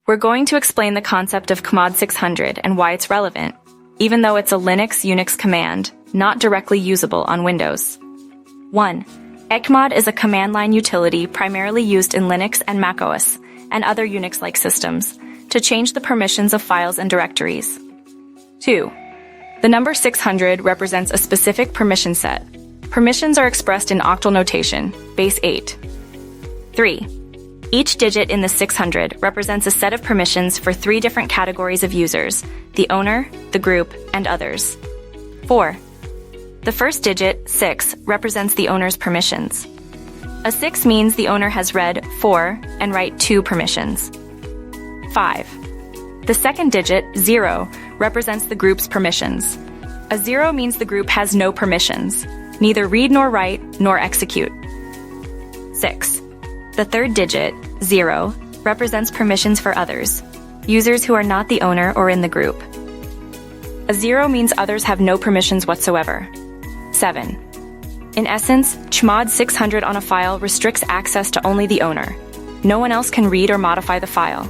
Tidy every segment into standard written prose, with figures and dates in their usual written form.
We're going to explain the concept of chmod 600 and why it's relevant, even though it's a Linux-Unix command, not directly usable on Windows. 1. chmod is a command line utility primarily used in Linux and macOS, and other Unix-like systems, to change the permissions of files and directories. 2. The number 600 represents a specific permission set. Permissions are expressed in octal notation, base 8. 3. Each digit in the 600 represents a set of permissions for 3 different categories of users: the owner, the group, and others. 4. The first digit, 6, represents the owner's permissions. A 6 means the owner has read 4 and write 2 permissions. 5. The second digit, 0, represents the group's permissions. A 0 means the group has no permissions, neither read nor write nor execute. 6. The third digit, 0, represents permissions for others, users who are not the owner or in the group. A 0 means others have no permissions whatsoever. 7. In essence, chmod 600 on a file restricts access to only the owner. No one else can read or modify the file.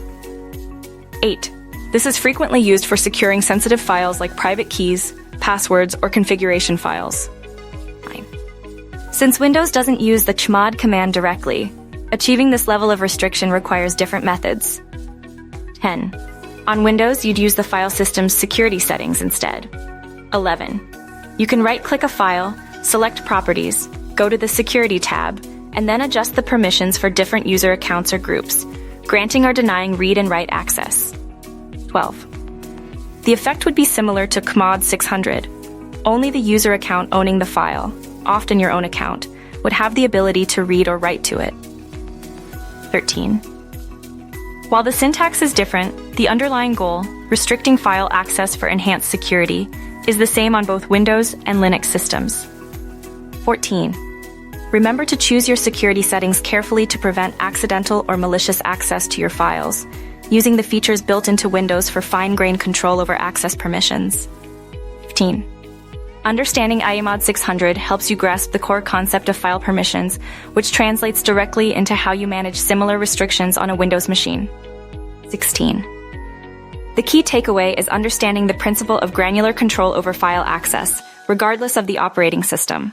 8. This is frequently used for securing sensitive files like private keys, passwords, or configuration files. 9. Since Windows doesn't use the chmod command directly, achieving this level of restriction requires different methods. 10. On Windows, you'd use the file system's security settings instead. 11. You can right-click a file, select Properties, go to the Security tab, and then adjust the permissions for different user accounts or groups, granting or denying read and write access. 12. The effect would be similar to chmod 600. Only the user account owning the file, often your own account, would have the ability to read or write to it. 13. While the syntax is different, the underlying goal, restricting file access for enhanced security, is the same on both Windows and Linux systems. 14. Remember to choose your security settings carefully to prevent accidental or malicious access to your files, using the features built into Windows for fine-grained control over access permissions. 15. Understanding chmod 600 helps you grasp the core concept of file permissions, which translates directly into how you manage similar restrictions on a Windows machine. 16. The key takeaway is understanding the principle of granular control over file access, regardless of the operating system.